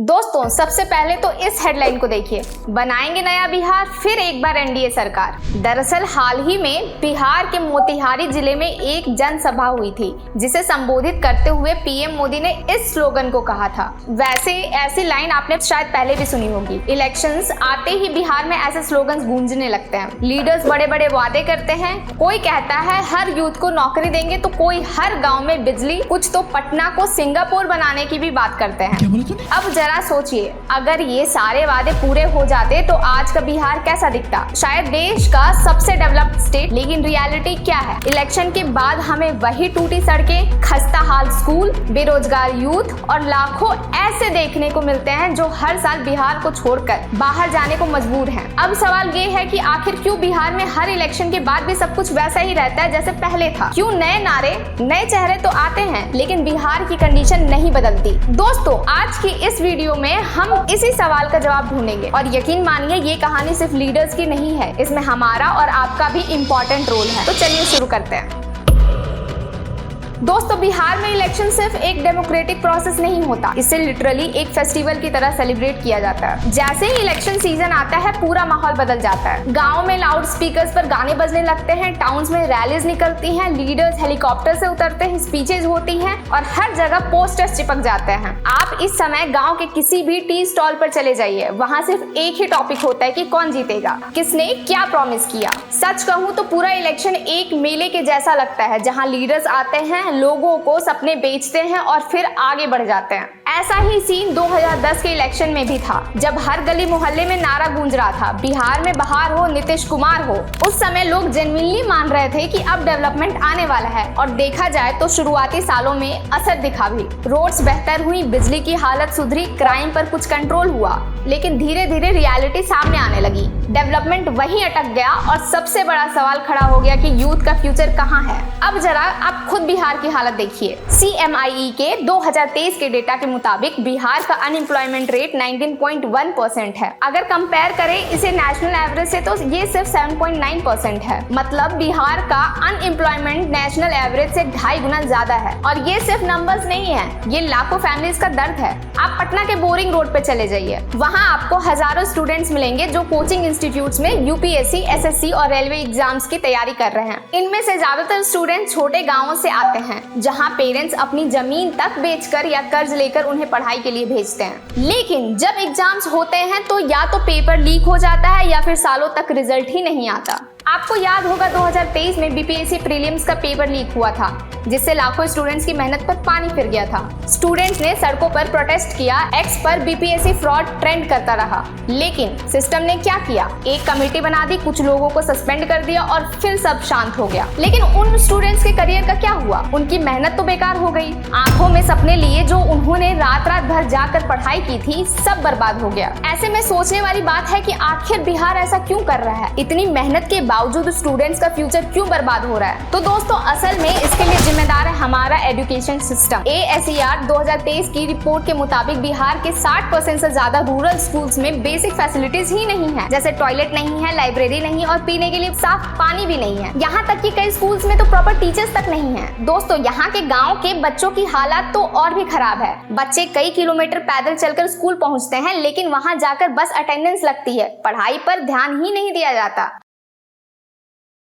दोस्तों सबसे पहले तो इस हेडलाइन को देखिए, बनाएंगे नया बिहार, फिर एक बार एनडीए सरकार। दरअसल हाल ही में बिहार के मोतिहारी जिले में एक जनसभा हुई थी, जिसे संबोधित करते हुए पीएम मोदी ने इस स्लोगन को कहा था। वैसे ऐसी लाइन आपने शायद पहले भी सुनी होगी। इलेक्शंस आते ही बिहार में ऐसे स्लोगन्स गूंजने लगते हैं। लीडर्स बड़े बड़े वादे करते हैं, कोई कहता है हर यूथ को नौकरी देंगे, तो कोई हर गाँव में बिजली, कुछ तो पटना को सिंगापुर बनाने की भी बात करते हैं। अब जरा सोचिए, अगर ये सारे वादे पूरे हो जाते तो आज का बिहार कैसा दिखता? शायद देश का सबसे डेवलप्ड स्टेट। लेकिन रियलिटी क्या है? इलेक्शन के बाद हमें वही टूटी सड़कें, खस्ता हाल स्कूल, बेरोजगार यूथ और लाखों ऐसे देखने को मिलते हैं जो हर साल बिहार को छोड़कर बाहर जाने को मजबूर हैं। अब सवाल ये है कि आखिर क्यों बिहार में हर इलेक्शन के बाद भी सब कुछ वैसा ही रहता है जैसे पहले था? क्यों नए नारे, नए चेहरे तो आते हैं, लेकिन बिहार की कंडीशन नहीं बदलती? दोस्तों आज की इस वीडियो में हम इसी सवाल का जवाब ढूंढेंगे और यकीन मानिए ये कहानी सिर्फ लीडर्स की नहीं है, इसमें हमारा और आपका भी इम्पोर्टेंट रोल है। तो चलिए शुरू करते हैं। दोस्तों बिहार में इलेक्शन सिर्फ एक डेमोक्रेटिक प्रोसेस नहीं होता, इसे लिटरली एक फेस्टिवल की तरह सेलिब्रेट किया जाता है। जैसे ही इलेक्शन सीजन आता है पूरा माहौल बदल जाता है। गाँव में लाउड स्पीकर्स पर गाने बजने लगते हैं, टाउन्स में रैलीज निकलती हैं, लीडर्स हेलीकॉप्टर से उतरते हैं, स्पीचेज होती हैं और हर जगह पोस्टर्स चिपक जाते हैं। आप इस समय गाँव के किसी भी टी स्टॉल पर चले जाइए, वहाँ सिर्फ एक ही टॉपिक होता है कि कौन जीतेगा, किसने क्या प्रॉमिस किया। सच कहूँ तो पूरा इलेक्शन एक मेले के जैसा लगता है, जहाँ लीडर्स आते हैं, लोगों को सपने बेचते हैं और फिर आगे बढ़ जाते हैं। ऐसा ही सीन 2010 के इलेक्शन में भी था, जब हर गली मोहल्ले में नारा गूंज रहा था, बिहार में बहार हो, नीतीश कुमार हो। उस समय लोग जेन्युइनली मान रहे थे कि अब डेवलपमेंट आने वाला है और देखा जाए तो शुरुआती सालों में असर दिखा भी। रोड्स बेहतर हुई, बिजली की हालत सुधरी, क्राइम पर कुछ कंट्रोल हुआ, लेकिन धीरे धीरे रियलिटी सामने आने लगी। डेवलपमेंट वहीं अटक गया और सबसे बड़ा सवाल खड़ा हो गया कि यूथ का फ्यूचर कहाँ है। अब जरा आप खुद बिहार की हालत देखिए। CMIE के 2023 के डेटा के मुताबिक बिहार का अनएम्प्लॉयमेंट रेट 19.1% है। अगर कंपेयर करें इसे नेशनल एवरेज से तो ये सिर्फ 7.9% है। मतलब बिहार का अनएम्प्लॉयमेंट नेशनल एवरेज से 2.5 गुना ज्यादा है। और ये सिर्फ नंबर्स नहीं है, ये लाखों फैमिलीज का दर्द है। आप पटना के बोरिंग रोड पे चले जाइए, वहाँ आपको हजारों स्टूडेंट्स मिलेंगे जो कोचिंग इंस्टीट्यूट्स में UPSC, SSC और रेलवे एग्जाम्स की तैयारी कर रहे हैं। इनमें से ज्यादातर स्टूडेंट छोटे गाँवों से आते हैं, जहाँ पेरेंट्स अपनी जमीन तक बेचकर या कर्ज लेकर उन्हें पढ़ाई के लिए भेजते हैं। लेकिन जब एग्जाम्स होते हैं तो या तो पेपर लीक हो जाता है या फिर सालों तक रिजल्ट ही नहीं आता। आपको याद होगा 2023 में BPSC प्रीलिम्स का पेपर लीक हुआ था, जिससे लाखों स्टूडेंट्स की मेहनत पर पानी फिर गया था। स्टूडेंट्स ने सड़कों पर प्रोटेस्ट किया, X पर BPSC फ्रॉड ट्रेंड करता रहा। लेकिन सिस्टम ने क्या किया? एक कमेटी बना दी, कुछ लोगों को सस्पेंड कर दिया और फिर सब शांत हो गया। लेकिन उन स्टूडेंट्स के करियर का क्या हुआ? उनकी मेहनत तो बेकार हो गई। आंखों में सपने लिए जो उन्होंने रात रात भर जाकर पढ़ाई की थी, सब बर्बाद हो गया। ऐसे में सोचने वाली बात है कि आखिर बिहार ऐसा क्यों कर रहा है? इतनी मेहनत के बावजूद स्टूडेंट्स का फ्यूचर क्यों बर्बाद हो रहा है? तो दोस्तों असल में इसके लिए जिम्मेदार है हमारा एजुकेशन सिस्टम। ASER 2023 की रिपोर्ट के मुताबिक बिहार के 60% से ज्यादा रूरल स्कूल्स में बेसिक फैसिलिटीज ही नहीं है, जैसे टॉयलेट नहीं है, लाइब्रेरी नहीं और पीने के लिए साफ पानी भी नहीं है। यहाँ तक कि कई स्कूल्स में तो प्रॉपर टीचर्स तक नहीं है। दोस्तों यहाँ के गाँव के बच्चों की हालत तो और भी खराब है। बच्चे कई किलोमीटर पैदल चलकर स्कूल पहुँचते हैं, लेकिन वहाँ जाकर बस अटेंडेंस लगती है, पढ़ाई पर ध्यान ही नहीं दिया जाता।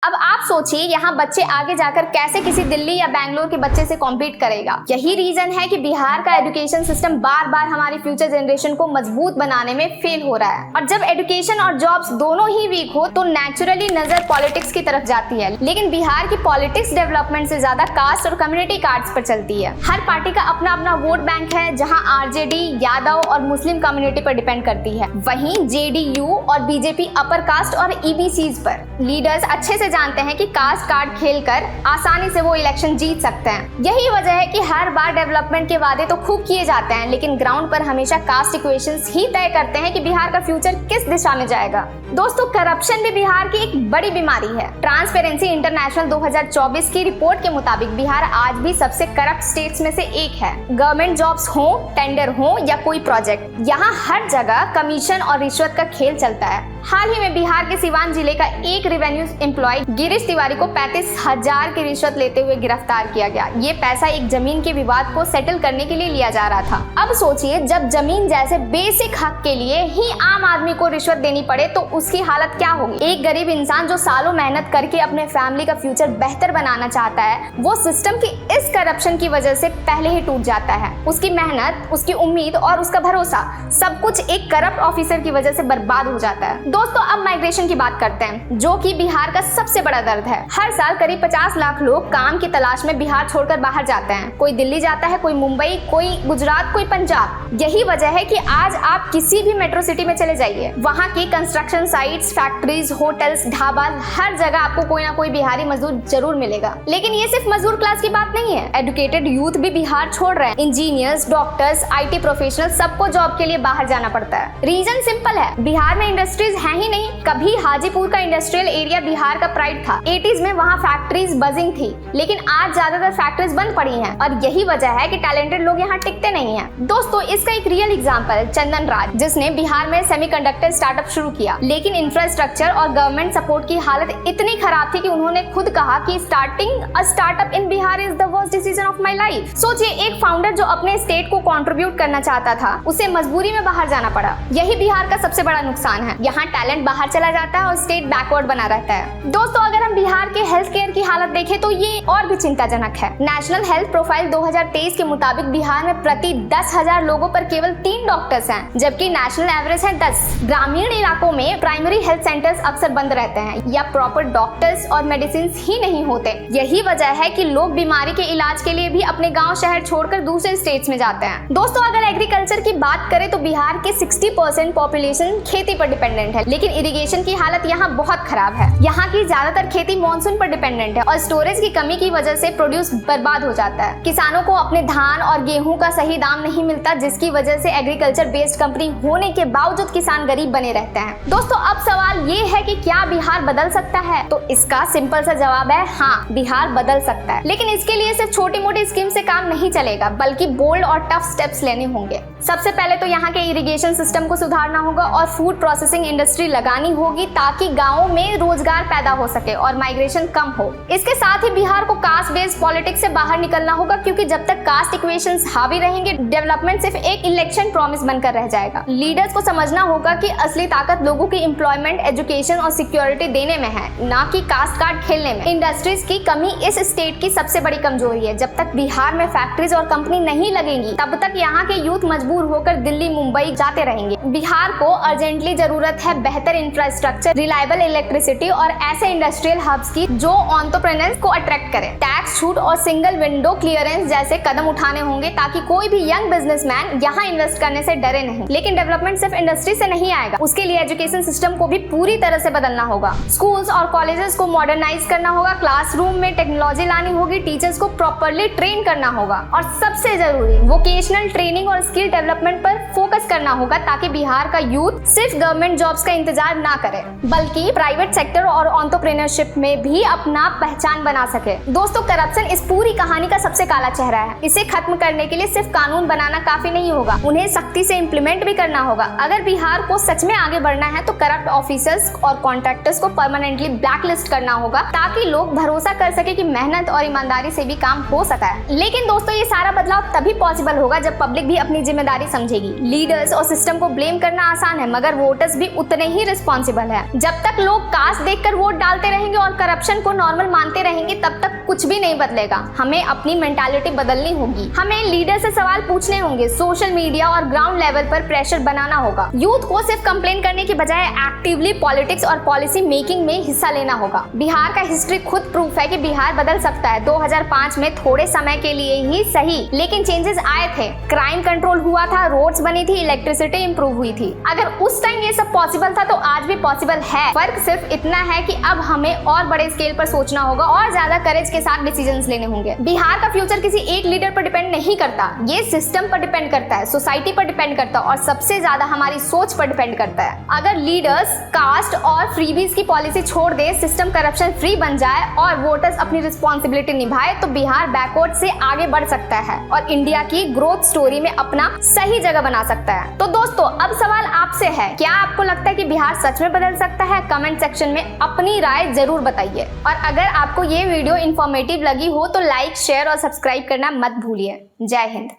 अब आप सोचिए यहाँ बच्चे आगे जाकर कैसे किसी दिल्ली या बैंगलोर के बच्चे से कॉम्पीट करेगा। यही रीजन है कि बिहार का एजुकेशन सिस्टम बार बार हमारी फ्यूचर जनरेशन को मजबूत बनाने में फेल हो रहा है। और जब एजुकेशन और जॉब्स दोनों ही वीक हो तो नेचुरली नजर पॉलिटिक्स की तरफ जाती है। लेकिन बिहार की पॉलिटिक्स डेवलपमेंट से ज्यादा कास्ट और कम्युनिटी कार्ड्स पर चलती है। हर पार्टी का अपना अपना वोट बैंक है, जहाँ RJD यादव और मुस्लिम कम्युनिटी पर डिपेंड करती है, वहीं JDU और BJP अपर कास्ट और EBCs पर। लीडर्स अच्छे से जानते हैं कि कास्ट कार्ड खेलकर आसानी से वो इलेक्शन जीत सकते हैं। यही वजह है कि हर बार डेवलपमेंट के वादे तो खूब किए जाते हैं, लेकिन ग्राउंड पर हमेशा कास्ट इक्वेशंस ही तय करते हैं कि बिहार का फ्यूचर किस दिशा में जाएगा। दोस्तों करप्शन भी बिहार की एक बड़ी बीमारी है। ट्रांसपेरेंसी इंटरनेशनल 2024 की रिपोर्ट के मुताबिक बिहार आज भी सबसे करप्ट स्टेट्स में से एक है। गवर्नमेंट जॉब्स हो, टेंडर हो या कोई प्रोजेक्ट, यहाँ हर जगह कमीशन और रिश्वत का खेल चलता है। हाल ही में बिहार के सिवान जिले का एक रेवेन्यू एम्प्लॉय गिरीश तिवारी को 35,000 की रिश्वत लेते हुए गिरफ्तार किया गया। ये पैसा एक जमीन के विवाद को सेटल करने के लिए लिया जा रहा था। अब सोचिए, जब जमीन जैसे बेसिक हक के लिए ही आम आदमी को रिश्वत देनी पड़े तो उसकी हालत क्या होगी। एक गरीब इंसान जो सालों मेहनत करके अपने फैमिली का फ्यूचर बेहतर बनाना चाहता है, वो सिस्टम की इस करप्शन की वजह से पहले ही टूट जाता है। उसकी मेहनत, उसकी उम्मीद और उसका भरोसा सब कुछ एक करप्ट ऑफिसर की वजह से बर्बाद हो जाता है। दोस्तों, अब माइग्रेशन की बात करते हैं, जो कि बिहार का सबसे बड़ा दर्द है। हर साल करीब 50 लाख लोग काम की तलाश में बिहार छोड़कर बाहर जाते हैं। कोई दिल्ली जाता है, कोई मुंबई, कोई गुजरात, कोई पंजाब। यही वजह है कि आज आप किसी भी मेट्रो सिटी में चले जाइए, वहाँ की construction sites, factories, hotels, dhaba, हर जगह आपको कोई ना कोई बिहारी मजदूर जरूर मिलेगा। लेकिन ये सिर्फ मजदूर क्लास की बात नहीं है। एजुकेटेड यूथ भी बिहार छोड़ रहे हैं। इंजीनियर्स, डॉक्टर्स, IT प्रोफेशनल, सबको जॉब के लिए बाहर जाना पड़ता है। रीजन सिंपल है, बिहार में इंडस्ट्रीज है ही नहीं। कभी हाजीपुर का इंडस्ट्रियल एरिया बिहार का प्राइड था। 80s में वहाँ फैक्ट्रीज बजिंग थी, लेकिन आज ज्यादातर फैक्ट्रीज बंद पड़ी हैं और यही वजह है कि टैलेंटेड लोग यहाँ टिकते नहीं हैं। दोस्तों, इसका एक रियल एग्जांपल है चंदन राज, जिसने बिहार में सेमीकंडक्टर स्टार्टअप शुरू किया, लेकिन इंफ्रास्ट्रक्चर और गवर्नमेंट सपोर्ट की हालत इतनी खराब थी कि उन्होंने खुद कहा कि starting a startup in Bihar is the worst decision of my life. सोचिए, एक फाउंडर जो अपने स्टेट को कंट्रीब्यूट करना चाहता था, उसे मजबूरी में बाहर जाना पड़ा। यही बिहार का सबसे बड़ा नुकसान है। यहाँ टैलेंट बाहर चला जाता है और स्टेट बैकवर्ड बना रहता है। दोस्तों, अगर हम बिहार के हेल्थ केयर की हालत देखें तो ये और भी चिंताजनक है। नेशनल हेल्थ प्रोफाइल 2023 के मुताबिक बिहार में प्रति 10,000 लोगों पर केवल 3 डॉक्टर्स हैं, जबकि नेशनल एवरेज है 10। ग्रामीण इलाकों में प्राइमरी हेल्थ सेंटर्स अक्सर बंद रहते हैं या प्रॉपर डॉक्टर्स और मेडिसिन ही नहीं होते। यही वजह है कि लोग बीमारी के इलाज के लिए भी अपने गांव शहर छोड़कर दूसरे स्टेट्स में जाते हैं। दोस्तों, अगर एग्रीकल्चर की बात करें तो बिहार की 60% पॉपुलेशन खेती पर डिपेंडेंट है, लेकिन इरिगेशन की हालत यहाँ बहुत खराब है। यहाँ की ज्यादातर खेती मानसून पर डिपेंडेंट है और स्टोरेज की कमी की वजह से प्रोड्यूस बर्बाद हो जाता है। किसानों को अपने धान और गेहूं का सही दाम नहीं मिलता, जिसकी वजह से एग्रीकल्चर बेस्ड कंपनी होने के बावजूद किसान गरीब बने रहते हैं। दोस्तों, अब सवाल ये है कि क्या बिहार बदल सकता है? तो इसका सिंपल सा जवाब है हाँ, बिहार बदल सकता है, लेकिन इसके लिए सिर्फ छोटी मोटी स्कीम से काम नहीं चलेगा, बल्कि बोल्ड और टफ स्टेप्स लेने होंगे। सबसे पहले तो यहाँ के इरिगेशन सिस्टम को सुधारना होगा और फूड प्रोसेसिंग इंडस्ट्री लगानी होगी ताकि गाँव में रोजगार पैदा हो सके और माइग्रेशन कम हो। इसके साथ ही बिहार को कास्ट बेस्ड पॉलिटिक्स से बाहर निकलना होगा, क्योंकि जब तक कास्ट इक्वेशंस हावी रहेंगे, डेवलपमेंट सिर्फ एक इलेक्शन प्रॉमिस बनकर रह जाएगा। लीडर्स को समझना होगा कि असली ताकत लोगों की एम्प्लॉयमेंट, एजुकेशन और सिक्योरिटी देने में है, ना कि कास्ट कार्ड खेलने में। इंडस्ट्रीज की कमी इस स्टेट की सबसे बड़ी कमजोरी है। जब तक बिहार में फैक्ट्रीज और कंपनी नहीं लगेंगी, तब तक यहाँ के यूथ मजबूर होकर दिल्ली, मुंबई जाते रहेंगे। बिहार को अर्जेंटली जरूरत है बेहतर इंफ्रास्ट्रक्चर, रिलायबल इलेक्ट्रिसिटी और ऐसे इंडस्ट्रियल हब्स की जो एंटरप्रेन्योर्स को अट्रैक्ट करें। टैक्स छूट और सिंगल विंडो क्लियरेंस जैसे कदम उठाने होंगे ताकि कोई भी यंग बिजनेसमैन यहाँ इन्वेस्ट करने से डरे नहीं। लेकिन डेवलपमेंट सिर्फ इंडस्ट्री से नहीं आएगा, उसके लिए एजुकेशन सिस्टम को भी पूरी तरह से बदलना होगा। स्कूल्स और कॉलेजेस को मॉडर्नाइज करना होगा, क्लासरूम में टेक्नोलॉजी लानी होगी, टीचर्स को प्रॉपर्ली ट्रेन करना होगा और सबसे जरूरी वोकेशनल ट्रेनिंग और स्किल डेवलपमेंट पर फोकस करना होगा ताकि बिहार का यूथ सिर्फ गवर्नमेंट जॉब्स का इंतजार ना करे, बल्कि प्राइवेट सेक्टर और एंटरप्रेन्योरशिप में भी अपना पहचान बना सके। दोस्तों, करप्शन इस पूरी कहानी का सबसे काला चेहरा है। इसे खत्म करने के लिए सिर्फ कानून बनाना काफी नहीं होगा, उन्हें सख्ती से इम्प्लीमेंट भी करना होगा। अगर बिहार को सच में आगे बढ़ना है तो करप्ट ऑफिसर्स और कॉन्ट्रैक्टर्स को परमानेंटली ब्लैकलिस्ट करना होगा ताकि लोग भरोसा कर सके कि मेहनत और ईमानदारी से भी काम हो सकता है। लेकिन दोस्तों, ये सारा बदलाव तभी पॉसिबल होगा जब पब्लिक भी अपनी जिम्मेदारी समझेगी। लीडर्स और सिस्टम को ब्लेम करना आसान है, मगर वोटर्स भी उतने ही रिस्पॉन्सिबल है। जब तक लोग कास्ट देखकर वोट डालते रहेंगे और करप्शन को नॉर्मल मानते रहेंगे, तब तक कुछ भी नहीं बदलेगा। हमें अपनी मेंटालिटी बदलनी होगी, हमें लीडर से सवाल पूछने होंगे, सोशल मीडिया और ग्राउंड लेवल पर प्रेशर बनाना होगा। यूथ को सिर्फ कंप्लेन करने की बजाय एक्टिवली पॉलिटिक्स और पॉलिसी मेकिंग में हिस्सा लेना होगा। बिहार का हिस्ट्री खुद प्रूफ है कि बिहार बदल सकता है। 2005 में थोड़े समय के लिए ही सही, लेकिन चेंजेस आए थे। क्राइम कंट्रोल हुआ था, रोड्स बनी थी, इलेक्ट्रिसिटी इंप्रूव हुई थी। अगर उस टाइम ये सब पॉसिबल था तो आज भी पॉसिबल है। फर्क सिर्फ इतना है कि अब हमें और बड़े स्केल पर सोचना होगा और ज्यादा करेज के साथ डिसीजंस लेने होंगे। बिहार का फ्यूचर किसी एक लीडर पर डिपेंड नहीं करता, ये सिस्टम पर डिपेंड करता है, सोसाइटी पर डिपेंड करता है और सबसे ज्यादा हमारी सोच पर डिपेंड करता है। अगर लीडर्स कास्ट और फ्रीबीज की पॉलिसी छोड़ दे, सिस्टम करप्शन फ्री बन जाए और वोटर्स अपनी रिस्पॉन्सिबिलिटी निभाए, तो बिहार बैकवर्ड से आगे बढ़ सकता है और इंडिया की ग्रोथ स्टोरी में अपना सही जगह बना सकता है। तो दोस्तों अब सवाल आपसे है, क्या आपको लगता है कि बिहार सच में बदल सकता है? कमेंट सेक्शन में अपनी राय जरूर बताइए। और अगर आपको ये वीडियो इन्फॉर्मेटिव लगी हो तो लाइक, शेयर और सब्सक्राइब करना मत भूलिए। जय हिंद।